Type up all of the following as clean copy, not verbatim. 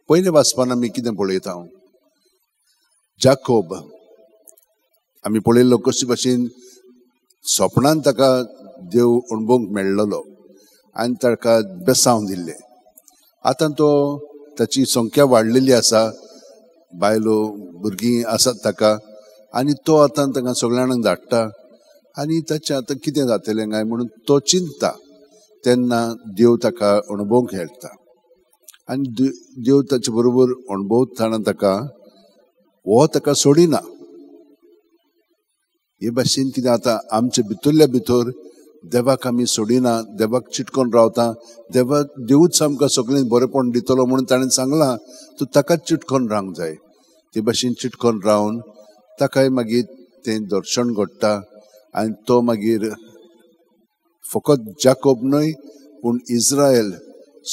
पयले वाचपान आमी कितें पळयता जाकोब आमी पळयल्लो कशे भाशेन स्वप्नान ताका देव अणभवूंक मेळ्ळलो आनी ताका बेसांव दिल्ले. आतां तो ताची संख्या वाडलेली आसा, बायलो भुरगीं आसात ताका, आनी तो आतां ताका सगळ्या जाणांक धाडटा आनी ताचें आतां कितें जातलें काय म्हणून तो चिंतता. तेन्ना देव ताका अणभवूंक हेळटा आनी देव ताचे बरोबर अणभवतना ताका सोडिना. हे भाशेन कितें जाता आमचे भितरल्या भितर देवाक आमी सोडिना, देवाक चिटकोन रावता. देवूच आमकां सगळें बरेंपण दितलो म्हणून ताणें सांगलां तूं ताकाच चिटकोन रावंक जाय. ते भाशेन चिटकोन रावन ताकाय मागीर तें दर्शन घडटा आनी तो मागीर फकत जाकोब न्हय पूण इस्रायल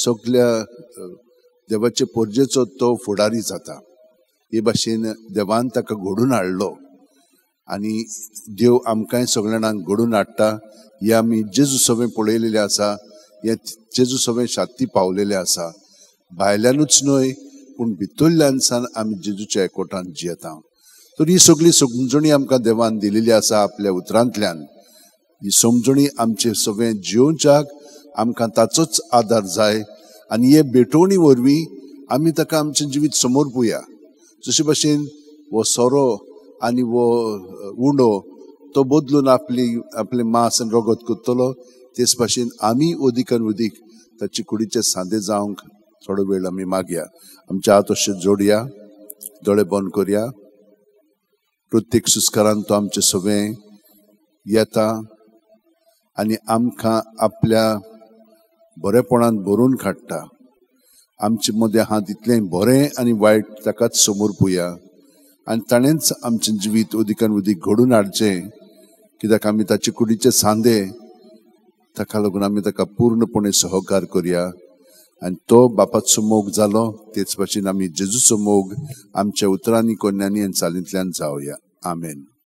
सगळ्या देवाचे पोरजेचो तो फुडारी जाता. हे भाशेन देवान ताका घडून हाडलो आनी देव आमकांय सगळ्या जाणांक घडून हाडटा. हे आमी जेजू सवें पळयलेलें आसा, हे जेजू सवें शांती पावलेलें आसा. भायल्यानूच न्हय पूण भितरल्यान सावन आमी जेजूच्या एकवटान जियेता. तर ही सगळी समजणी आमकां देवान दिलेली आसा आपल्या उतरांतल्यान. ही समजणी आमचे सगळें जियोवच्याक आमकां ताचोच आदार जाय आनी हे भेटवणी वरवीं आमी ताका आमचें जिवीत समोर पळोवया. जशे भाशेन वो सोरो आनी वो उंडो तो बदलून आपले मांस आनी रगत करतलो, तेच भाशेन आमी अदीकान अदीक ताचे कुडीचे सांदे जावंक थोडो वेळ आमी मागया. आमचे हात अशे जोडया, दोळे बंद करया. प्रत्येक सुस्कारान तो आमचे सगळें येता आनी आमकां आपल्या बरेपणान भरून काडटा. आमचे मदें आहा तितलें बरें आनी वायट ताकाच समोर पळोवया आनी ताणेंच आमचें जिवीत अदीकान अदीक घडून हाडचें. कित्याक आमी ताचे कुडीचे सांदे, ताका लागून आमी ताका पूर्णपणे सहकार करया आनी तो बापाचो मोग जालो तेच भाशेन आमी जेजूचो मोग आमच्या उतरांनी कोन्यांनी आनी चालींतल्यान जावया. आमेन.